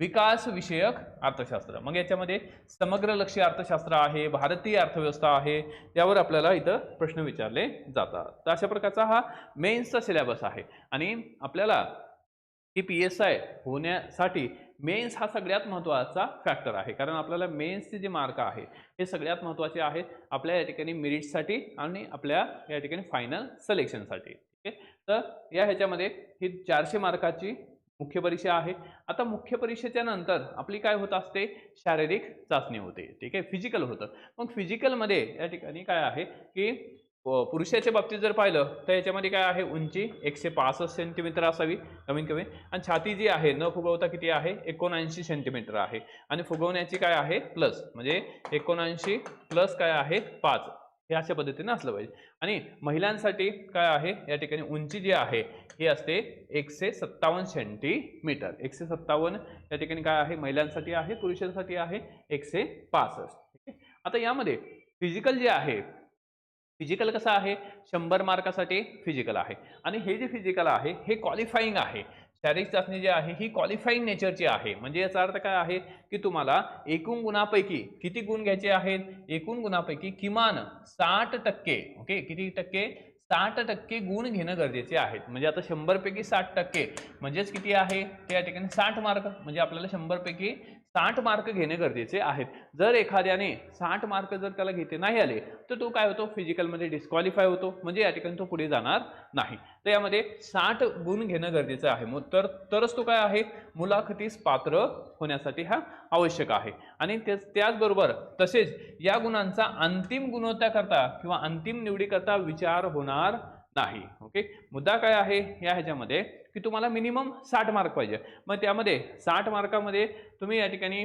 A: विकास विषयक अर्थशास्त्र. मग याच्यामध्ये समग्र लक्ष्य अर्थशास्त्र आहे, भारतीय अर्थव्यवस्था आहे, त्यावर आपल्याला इथं प्रश्न विचारले जातात. तर अशा प्रकारचा हा मेन्सचा सिलेबस आहे. आणि आपल्याला ही PSI होण्यासाठी मेन्स हा सगळ्यात महत्त्वाचा फॅक्टर आहे, कारण आपल्याला मेन्सचे जे मार्क आहे हे सगळ्यात महत्त्वाचे आहेत आपल्या या ठिकाणी मेरिटसाठी आणि आपल्या या ठिकाणी फायनल सिलेक्शनसाठी. ठीक आहे, तर या ह्याच्यामध्ये ही 400 मार्काची मुख्य परीक्षा आहे. आता मुख्य परीक्षेच्या नंतर आपली काय होत असते, शारीरिक चाचणी होते. ठीक आहे, फिजिकल होतं. मग फिजिकलमध्ये या ठिकाणी काय आहे की पुरुषाच्या बाबतीत जर पाहिलं तर याच्यामध्ये काय आहे, उंची 165 सेंटीमीटर असावी कमीत कमी, आणि छाती जी आहे न फुगवता किती आहे, 79 सेंटीमीटर आहे, आणि फुगवण्याची काय आहे प्लस, म्हणजे 79 प्लस काय आहे 5, हे अशा पद्धतीने असलं पाहिजे. आणि महिलांसाठी काय आहे, या ठिकाणी उंची जी आहे ही असते 157 सेंटीमीटर. 157 या ठिकाणी काय आहे महिलांसाठी आहे, पुरुषांसाठी आहे 165. ठीक आहे, आता यामध्ये फिजिकल जे आहे, फिजिकल कसं आहे, 100 मार्कासाठी फिजिकल आहे. आणि हे जे फिजिकल आहे हे क्वालिफाईंग आहे. शारीरिक चाचणी जी आहे ही क्वालिफाईंग नेचरची आहे. म्हणजे याचा अर्थ काय आहे की तुम्हाला एकूण गुणापैकी किती गुण घ्यायचे आहेत, एकूण गुणापैकी किमान 60%, ओके, किती टक्के, 60% गुण घेणं गरजेचे आहेत. म्हणजे आता 100 पैकी 60% म्हणजेच किती आहे, ते या ठिकाणी 60 मार्क. म्हणजे आपल्याला 100 पैकी 60 मार्क घेणे गरजेचे आहेत. जर एखाद्याने 60 मार्क जर त्याला घेते नाही आले तर तो काय होतो, फिजिकलमध्ये डिस्क्वालिफाय होतो, म्हणजे या ठिकाणी तो पुढे जाणार नाही. तर यामध्ये 60 गुण घेणं गरजेचं आहे. मग तरच तो काय आहे, मुलाखतीस पात्र होण्यासाठी हा आवश्यक आहे. आणि त्याचबरोबर तसेच या गुणांचा अंतिम गुणवत्ता करता किंवा अंतिम निवडी करता विचार होणार नाही. ओके, मुद्दा काय आहे या ह्याच्यामध्ये की तुम्हाला मिनिमम 60 मार्क पाहिजे. मग त्यामध्ये 60 मार्कामध्ये तुम्ही या ठिकाणी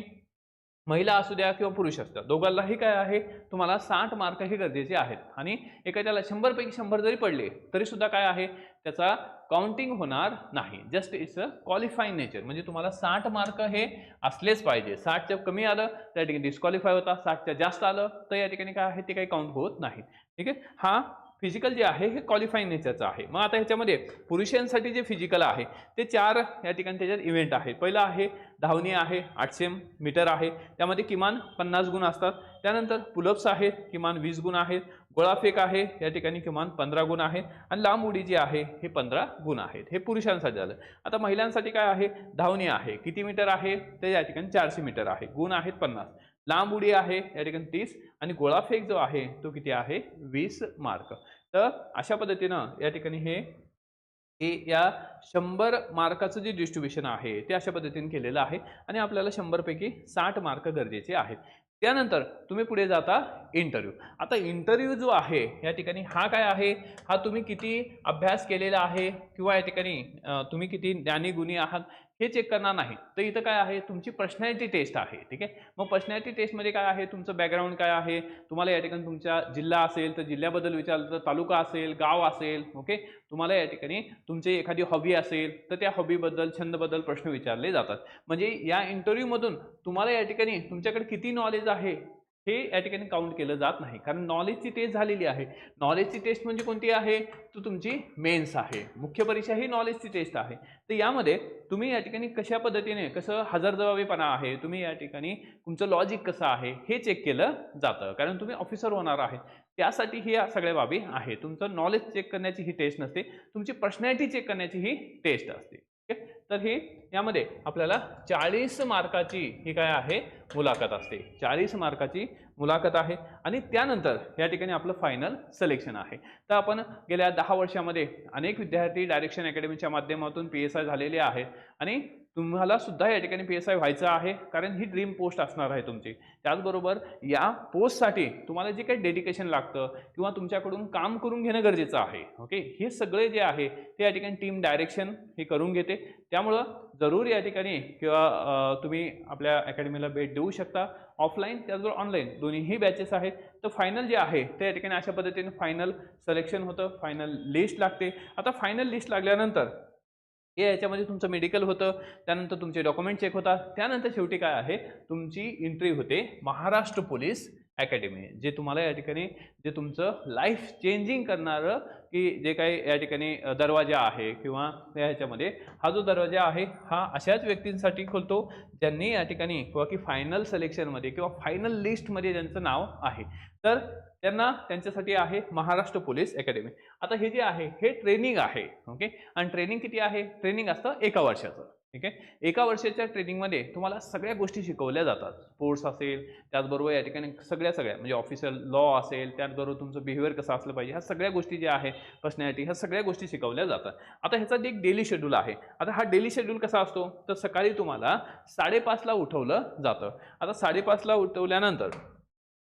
A: महिला असू द्या किंवा पुरुष असू द्या, दोघांनाही काय आहे, तुम्हाला 60 मार्क हे गरजेचे आहेत. आणि एखाद्याला 100 पैकी 100 जरी पडले तरी सुद्धा काय आहे, त्याचा काउंटिंग होणार नाही. Just it's a qualifying nature. म्हणजे तुम्हाला 60 मार्क हे असलेच पाहिजे. 60च्या कमी आलं तर या ठिकाणी डिस्क्वालिफाय होता, 60च्या जास्त आलं तर या ठिकाणी काय आहे, ते काही काउंट होत नाही. ठीक आहे, हा फिजिकल जे आहे हे क्वालिफाईंग नेचरचं आहे. मग आता ह्याच्यामध्ये पुरुषांसाठी जे फिजिकल आहे ते 4 या ठिकाणी त्याच्यात इव्हेंट आहेत. पहिला आहे धावणे आहे, 800 मीटर आहे, त्यामध्ये किमान 50 गुण असतात. त्यानंतर पुलअप्स आहेत, किमान 20 गुण आहेत. गोळाफेक आहे, या ठिकाणी किमान 15 गुण आहेत. आणि लांब उडी जी आहे हे 15 गुण आहेत. हे पुरुषांसाठी झालं. आता महिलांसाठी काय आहे, धावणे आहे, किती मीटर आहे, ते या ठिकाणी 400 मीटर आहे, गुण आहेत 50. लांब उडी आहे या ठिकाणी 30, आणि गोळाफेक जो आहे तो किती आहे, 20 मार्क. तर अशा पद्धतीनं या ठिकाणी हे या 100 मार्काचं जे डिस्ट्रीब्युशन आहे ते अशा पद्धतीने केलेलं आहे. आणि आपल्याला 100 पैकी 60 मार्क गरजेचे आहेत. त्यानंतर तुम्ही पुढे जाता इंटरव्ह्यू. आता इंटरव्ह्यू जो आहे या ठिकाणी हा काय आहे, हा तुम्ही किती अभ्यास केलेला आहे किंवा या ठिकाणी तुम्ही किती ज्ञानी गुणी आहात हे चेक करणार नाही. तर इथं काय आहे, तुमची पर्सनॅलिटी टेस्ट आहे. ठीक आहे, मग पर्सनॅलिटी टेस्टमध्ये काय आहे, तुमचं बॅकग्राऊंड काय आहे, तुम्हाला या ठिकाणी तुमच्या जिल्हा असेल तर जिल्ह्याबद्दल विचारलं, तर तालुका असेल, गाव असेल, ओके, तुम्हाला या ठिकाणी तुमची एखादी हॉबी असेल तर त्या हॉबीबद्दल, छंदबद्दल प्रश्न विचारले जातात. म्हणजे या इंटरव्ह्यूमधून तुम्हाला या ठिकाणी तुमच्याकडे किती नॉलेज आहे हे या ठिकाणी काउंट केलं जात नाही, कारण नॉलेजची टेस्ट झालेली आहे. नॉलेजची टेस्ट म्हणजे कोणती आहे, तर तुमची मेन्स आहे. मुख्य परीक्षा ही नॉलेजची टेस्ट आहे. तर यामध्ये तुम्ही या ठिकाणी कशा पद्धतीने, कसं हजरजबाबीपणा आहे, तुम्ही या ठिकाणी तुमचं लॉजिक कसं आहे हे चेक केलं जातं, कारण तुम्ही ऑफिसर होणार आहे. त्यासाठी ही सगळ्या बाबी आहे. तुमचं नॉलेज चेक करण्याची ही टेस्ट नसते, तुमची पर्सनॅलिटी चेक करण्याची ही टेस्ट असते. तर हे यामध्ये आपल्याला 40 मार्काची ही काय आहे, मुलाखत असते. 40 मार्काची मुलाखत आहे. आणि त्यानंतर या ठिकाणी आपलं फायनल सिलेक्शन आहे. तर आपण गेल्या 10 वर्षामध्ये अनेक विद्यार्थी डायरेक्शन अकॅडमीच्या माध्यमातून PSI झालेले आहेत. आणि तुम्हाला सुद्धा या ठिकाणी PSI व्हायचं आहे, कारण ही ड्रीम पोस्ट असणार आहे तुमची. त्याचबरोबर या पोस्टसाठी तुम्हाला जे काही डेडिकेशन लागतं किंवा तुमच्याकडून काम करून घेणं गरजेचं आहे. ओके, हे सगळे जे आहे ते या ठिकाणी टीम डायरेक्शन हे करून घेते. त्यामुळं जरूर या ठिकाणी किंवा तुम्ही आपल्या अकॅडमीला भेट देऊ शकता, ऑफलाईन त्याचबरोबर ऑनलाईन दोन्हीही बॅचेस आहेत. तर फायनल जे आहे ते या ठिकाणी अशा पद्धतीने फायनल सिलेक्शन होतं, फायनल लिस्ट लागते. आता फायनल लिस्ट लागल्यानंतर हे याच्यामध्ये तुमचं मेडिकल होतं, त्यानंतर तुमचे डॉक्युमेंट चेक होतात, त्यानंतर शेवटी काय आहे, तुमची एंट्री होते महाराष्ट्र पोलीस अकॅडमी, जे तुम्हाला या ठिकाणी जे तुमचं लाईफ चेंजिंग करणारं की जे काही या ठिकाणी दरवाजा आहे किंवा ह्याच्यामध्ये हा जो दरवाजा आहे हा अशाच व्यक्तींसाठी खोलतो ज्यांनी या ठिकाणी किंवा की फायनल सिलेक्शनमध्ये किंवा फायनल लिस्टमध्ये ज्यांचं नाव आहे, तर त्यांना त्यांच्यासाठी आहे महाराष्ट्र पोलीस अकॅडमी. आता हे जे आहे हे ट्रेनिंग आहे. ओके, आणि ट्रेनिंग किती आहे? ट्रेनिंग असतं 1 वर्षाचं. ठीक आहे, 1 वर्षाच्या ट्रेनिंगमध्ये तुम्हाला सगळ्या गोष्टी शिकवल्या जातात. स्पोर्ट्स असेल, त्याचबरोबर या ठिकाणी सगळ्या म्हणजे ऑफिशियल लॉ असेल, त्याचबरोबर तुमचं बिहेवियर कसं असलं पाहिजे, ह्या सगळ्या गोष्टी ज्या आहे, पर्सनॅलिटी, ह्या सगळ्या गोष्टी शिकवल्या जातात. आता ह्याचा एक डेली शेड्यूल आहे. आता हा डेली शेड्यूल कसा असतो, तर सकाळी तुम्हाला 5:30 ला उठवलं जातं. आता 5:30 ला उठवल्यानंतर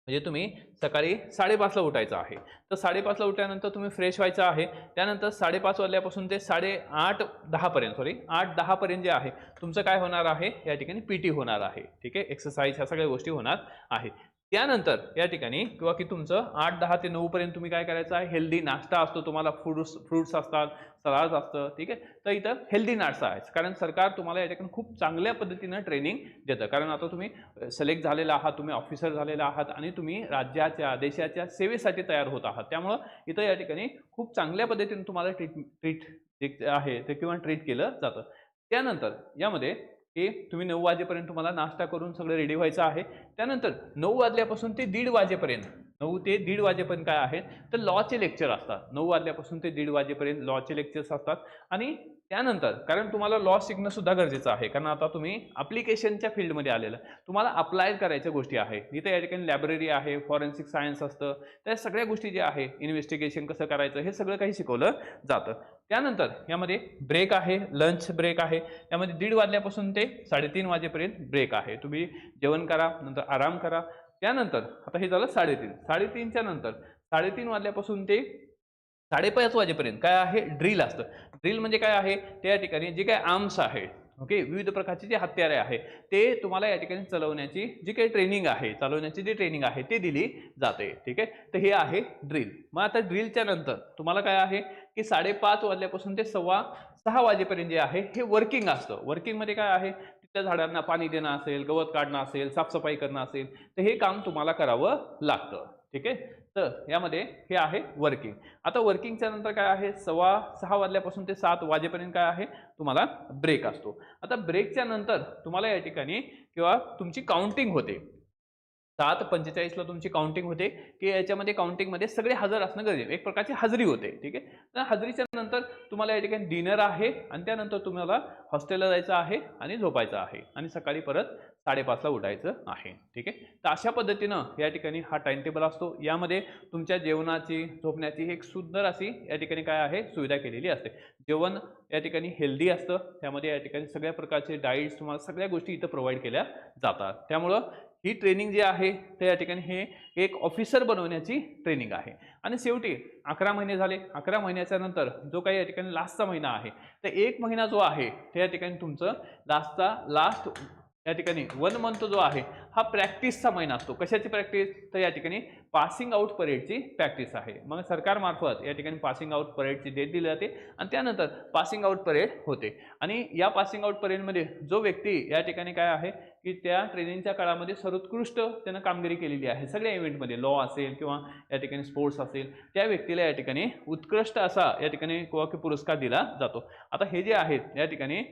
A: म्हणजे तुम्ही सकाळी 5:30 ला उठायचं आहे. तर 5:30 ला उठल्यानंतर तुम्ही फ्रेश व्हायचं आहे. त्यानंतर 5:30 वाजल्यापासून ते 8:10 पर्यंत 8:10 पर्यंत जे आहे तुमचं काय होणार आहे, या ठिकाणी पीटी होणार आहे. ठीक आहे, एक्सरसाइज ह्या सगळ्या गोष्टी होणार आहे. त्यानंतर या ठिकाणी किंवा की तुमचं 8:10 ते 9 पर्यंत तुम्ही काय करायचं आहे, हेल्दी नाश्ता असतो तुम्हाला, फ्रुट्स असतात, सलाड असतं. ठीक आहे, तर इथं हेल्दी नाश्ता आहे, कारण सरकार तुम्हाला या ठिकाणी खूप चांगल्या पद्धतीनं ट्रेनिंग देतं. कारण आता तुम्ही सिलेक्ट झालेला आहात, तुम्ही ऑफिसर झालेला आहात आणि तुम्ही राज्याच्या देशाच्या सेवेसाठी तयार होत आहात. त्यामुळं इथं या ठिकाणी खूप चांगल्या पद्धतीने तुम्हाला ट्रीट आहे ते किंवा ट्रीट केलं जातं. त्यानंतर यामध्ये की तुम्ही 9 वाजेपर्यंत तुम्हाला नाश्ता करून सगळं रेडी व्हायचं आहे. त्यानंतर 9 वाजल्यापासून ते 1:30 वाजेपर्यंत 9 ते 1:30 वाजेपर्यंत काय आहे, तर लॉचे लेक्चर असतात. 9 वाजल्यापासून ते 1:30 वाजेपर्यंत लॉचे लेक्चर्स असतात. आणि त्यानंतर कारण तुम्हाला लॉ शिकणं सुद्धा गरजेचं आहे, कारण आता तुम्ही ॲप्लिकेशनच्या फील्डमध्ये आलेलं, तुम्हाला अप्लाय करायच्या गोष्टी आहे. इथे या ठिकाणी लायब्ररी आहे, फॉरेन्सिक सायन्स असतं, त्या सगळ्या गोष्टी ज्या आहे, इन्व्हेस्टिगेशन कसं करायचं हे सगळं काही शिकवलं जातं. त्यानंतर यामध्ये ब्रेक आहे, लंच ब्रेक आहे. यामध्ये 1:30 वाजल्यापासून ते 3:30 वाजेपर्यंत ब्रेक आहे. तुम्ही जेवण करा, नंतर आराम करा. त्यानंतर आता हे झालं 3:30च्या नंतर 3:30 वाजल्यापासून ते 5:30 वाजेपर्यंत काय आहे, ड्रिल असतं. ड्रिल म्हणजे काय आहे, त्या ठिकाणी जे काही आर्म्स आहे, ओके, विविध प्रकारचे जे हत्यारे आहे ते तुम्हाला या ठिकाणी चालवण्याची जी काही ट्रेनिंग आहे, चालवण्याची जी ट्रेनिंग आहे ते दिली जाते. ठीक आहे, तर हे आहे ड्रिल. मग आता ड्रिलच्या नंतर तुम्हाला काय आहे की 5:30 वाजल्यापासून ते 5:15 वाजेपर्यंत जे आहे हे वर्किंग असतं. वर्किंगमध्ये काय आहे, त्या झाडांना पाणी देणं असेल, गवत काढणं असेल, साफसफाई करणं असेल, तर हे काम तुम्हाला करावं लागतं. ठीक आहे, तर यामध्ये हे आहे वर्किंग. आता वर्किंगच्या नंतर काय आहे, 6:15 वाजल्यापासून ते 7 वाजेपर्यंत काय आहे, तुम्हाला ब्रेक असतो. आता ब्रेकच्या नंतर तुम्हाला या ठिकाणी किंवा तुमची काउंटिंग होते. 7:45 ला तुमची काउंटिंग होते की याच्यामध्ये काउंटिंगमध्ये सगळे हजर असणं गरजेचं, एक प्रकारची हजेरी होते. ठीक आहे, तर हजेरीच्या नंतर तुम्हाला या ठिकाणी डिनर आहे आणि त्यानंतर तुम्हाला हॉस्टेलला जायचं आहे आणि झोपायचं आहे आणि सकाळी परत 5:30 ला उठायचं आहे. ठीक आहे, तर अशा पद्धतीनं या ठिकाणी हा टाइम टेबल असतो. यामध्ये तुमच्या जेवणाची, झोपण्याची एक सुंदर अशी या ठिकाणी काय आहे, सुविधा केलेली असते. जेवण या ठिकाणी हेल्दी असतं, त्यामध्ये या ठिकाणी सगळ्या प्रकारचे डाईट्स तुम्हाला सगळ्या गोष्टी इथं प्रोव्हाइड केल्या जातात. त्यामुळं ही ट्रेनिंग जी आहे ते या ठिकाणी हे एक ऑफिसर बनवण्याची ट्रेनिंग आहे. आणि शेवटी 11 महिने झाले. 11 महिन्याच्या नंतर जो काही या ठिकाणी लास्टचा महिना आहे, तर 1 महिना जो आहे ते या ठिकाणी तुमचं लास्ट या ठिकाणी 1 मंथ जो आहे हा प्रॅक्टिसचा महिना असतो. कशाची प्रॅक्टिस, तर या ठिकाणी पासिंग आउट परेडची प्रॅक्टिस आहे. मग सरकारमार्फत या ठिकाणी पासिंग आउट परेडची डेट दिली जाते आणि त्यानंतर पासिंग आउट परेड होते. आणि या पासिंग आउट परेडमध्ये जो व्यक्ती या ठिकाणी काय आहे की त्या ट्रेनिंगच्या काळामध्ये सर्वोत्कृष्ट त्यानं कामगिरी केलेली आहे, सगळ्या इव्हेंटमध्ये लॉ असेल किंवा या ठिकाणी स्पोर्ट्स असेल, त्या व्यक्तीला या ठिकाणी उत्कृष्ट असा या ठिकाणी पुरस्कार दिला जातो. आता हे जे आहेत या ठिकाणी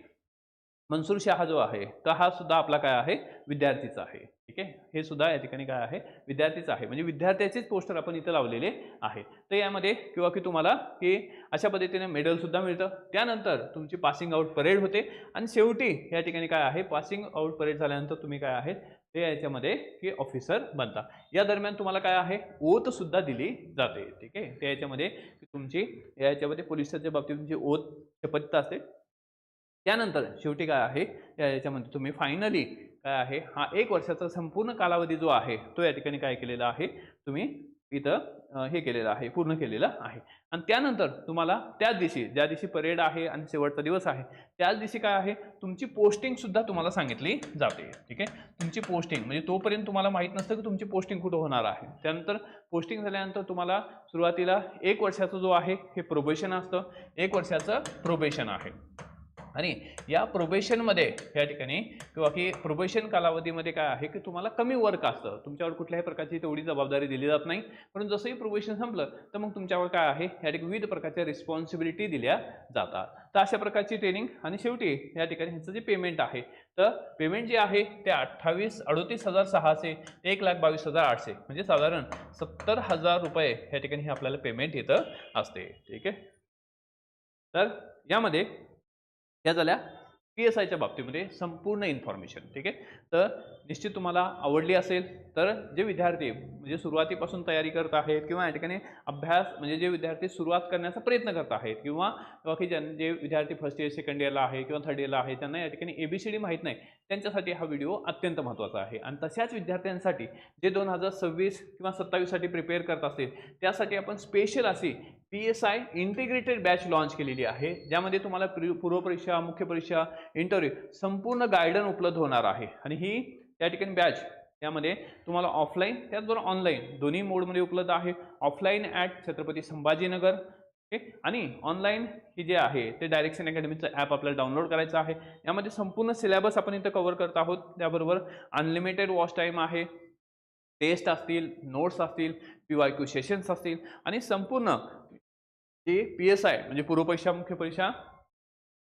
A: मनसूर शाह जो आहे, तर हा सुद्धा आपला काय आहे, विद्यार्थीचा आहे. ठीक आहे, हे सुद्धा या ठिकाणी काय आहे, विद्यार्थीचा आहे. म्हणजे विद्यार्थ्याचेच पोस्टर आपण इथं लावलेले आहे. तर यामध्ये की तुम्हाला की अशा पद्धतीने मेडल सुद्धा मिळतं. त्यानंतर तुमची पासिंग आउट परेड होते आणि शेवटी या ठिकाणी काय आहे, पासिंग आउट परेड झाल्यानंतर तुम्ही काय आहे ते याच्यामध्ये की ऑफिसर बनता. या दरम्यान तुम्हाला काय आहे, ओथ सुद्धा दिली जाते. ठीक आहे, त्या याच्यामध्ये तुमची याच्यामध्ये पोलिसाच्या बाबतीत तुमची ओथ शपथ असते. त्यानंतर शेवटी काय आहे, याच्यामध्ये तुम्ही फायनली काय आहे, हा 1 वर्षाचा संपूर्ण कालावधी जो आहे तो या ठिकाणी काय केलेला आहे, तुम्ही इथं हे केलेलं आहे, पूर्ण केलेलं आहे. आणि त्यानंतर तुम्हाला त्याच दिवशी, ज्या दिवशी परेड आहे आणि शेवटचा दिवस आहे, त्याच दिवशी काय आहे, तुमची पोस्टिंग सुद्धा तुम्हाला सांगितली जाते. ठीक आहे, तुमची पोस्टिंग म्हणजे तोपर्यंत तुम्हाला माहीत नसतं की तुमची पोस्टिंग कुठं होणार आहे. त्यानंतर पोस्टिंग झाल्यानंतर तुम्हाला सुरुवातीला 1 वर्षाचं जो आहे हे प्रोबेशन असतं. 1 वर्षाचं प्रोबेशन आहे. आणि या प्रोबेशनमध्ये या ठिकाणी किंवा की प्रोबेशन कालावधीमध्ये काय आहे की तुम्हाला कमी वर्क असतं, तुमच्यावर कुठल्याही प्रकारची तेवढी जबाबदारी दिली जात नाही. परंतु जसंही प्रोबेशन संपलं तर मग तुमच्यावर काय आहे या ठिकाणी विविध प्रकारच्या रिस्पॉन्सिबिलिटी दिल्या जातात. तर अशा प्रकारची ट्रेनिंग आणि शेवटी या ठिकाणी ह्याचं जे पेमेंट आहे तर पेमेंट जे आहे ते 38,600 1,22,800 म्हणजे साधारण 70,000 रुपये या ठिकाणी हे आपल्याला पेमेंट इथं असते. ठीक आहे. तर यामध्ये या झाल्या PSIच्या बाबतीमध्ये संपूर्ण इन्फॉर्मेशन. ठीक आहे. तर निश्चित तुम्हाला आवडली असेल तर जे विद्यार्थी म्हणजे सुरुवातीपासून तयारी करत आहेत किंवा या ठिकाणी अभ्यास म्हणजे जे विद्यार्थी सुरुवात करण्याचा प्रयत्न करत आहेत किंवा की जे विद्यार्थी फर्स्ट इयर सेकंड इयरला आहे किंवा थर्ड इयरला आहे त्यांना या ठिकाणी ABCD माहीत नाही त्यांच्यासाठी हा व्हिडिओ अत्यंत महत्त्वाचा आहे. आणि तशाच विद्यार्थ्यांसाठी जे 2026 किंवा 27 साठी प्रिपेअर करत असतील त्यासाठी आपण स्पेशल अशी PSI इंटिग्रेटेड बॅच लॉन्च केलेली आहे, ज्यामध्ये तुम्हाला पूर्वपरीक्षा, मुख्य परीक्षा, इंटरव्ह्यू संपूर्ण गाईडन उपलब्ध होणार आहे. आणि ही त्या ठिकाणी बॅच यामध्ये तुम्हाला ऑफलाईन त्याचबरोबर ऑनलाईन दोन्ही मोडमध्ये उपलब्ध आहे. ऑफलाईन ॲट छत्रपती संभाजीनगर आणि ऑनलाईन ही जे आहे ते डायरेक्शन अकॅडमीचं ॲप आपल्याला डाउनलोड करायचं आहे. यामध्ये संपूर्ण सिलेबस आपण इथं कव्हर करत आहोत. त्याबरोबर अनलिमिटेड वॉच टाईम आहे, टेस्ट असतील, नोट्स असतील, PYQ सेशन्स असतील आणि संपूर्ण जे PSI म्हणजे पूर्वपरीक्षा, मुख्य परीक्षा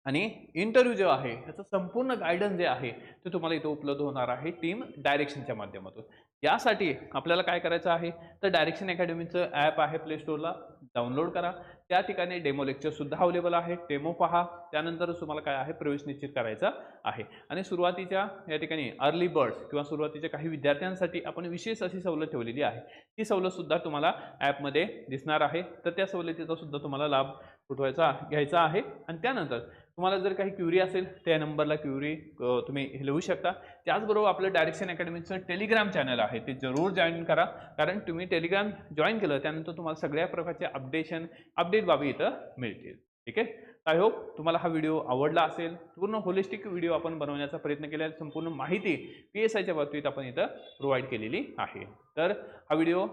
A: आणि इंटरव्ह्यू जो आहे त्याचं संपूर्ण गायडन्स जे आहे ते तुम्हाला इथं उपलब्ध होणार आहे टीम डायरेक्शनच्या माध्यमातून. यासाठी आपल्याला काय करायचं आहे तर डायरेक्शन अकॅडमीचं ॲप आहे प्ले स्टोअरला, डाउनलोड करा. त्या ठिकाणी डेमो लेक्चर सुद्धा अवेलेबल आहे, डेमो पहा. त्यानंतरच तुम्हाला काय आहे प्रवेश निश्चित करायचा आहे. आणि सुरुवातीच्या या ठिकाणी अर्ली बर्ड्स किंवा सुरुवातीच्या काही विद्यार्थ्यांसाठी आपण विशेष अशी सवलत ठेवलेली आहे. ती सवलत सुद्धा तुम्हाला ॲपमध्ये दिसणार आहे. तर त्या सवलतीचा सुद्धा तुम्हाला लाभ घ्यायचा आहे. आणि त्यानंतर तुम्हाला जर काही क्युरी असेल त्या नंबरला क्युरी तुम्ही लिहू शकता. त्याचबरोबर आपलं डायरेक्शन अकॅडमीचं टेलिग्राम चॅनल आहे ते जरूर जॉईन करा, कारण तुम्ही टेलिग्राम जॉईन केलं त्यानंतर तुम्हाला सगळ्या प्रकारचे अपडेट बाबी इथं मिळतील. ठीक आहे. आय होप तुम्हाला हा व्हिडिओ आवडला असेल. पूर्ण होलिस्टिक व्हिडिओ आपण बनवण्याचा प्रयत्न केला, संपूर्ण माहिती PSIच्या बाबतीत आपण इथं प्रोव्हाइड केलेली आहे. तर हा व्हिडिओ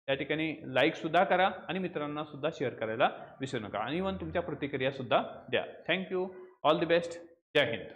A: त्या ठिकाणी लाईक सुद्धा करा आणि मित्रांना सुद्धा शेअर करायला विसरू नका आणि इव्हन तुमच्या प्रतिक्रिया सुद्धा द्या. थँक्यू. All the best. जय हिंद.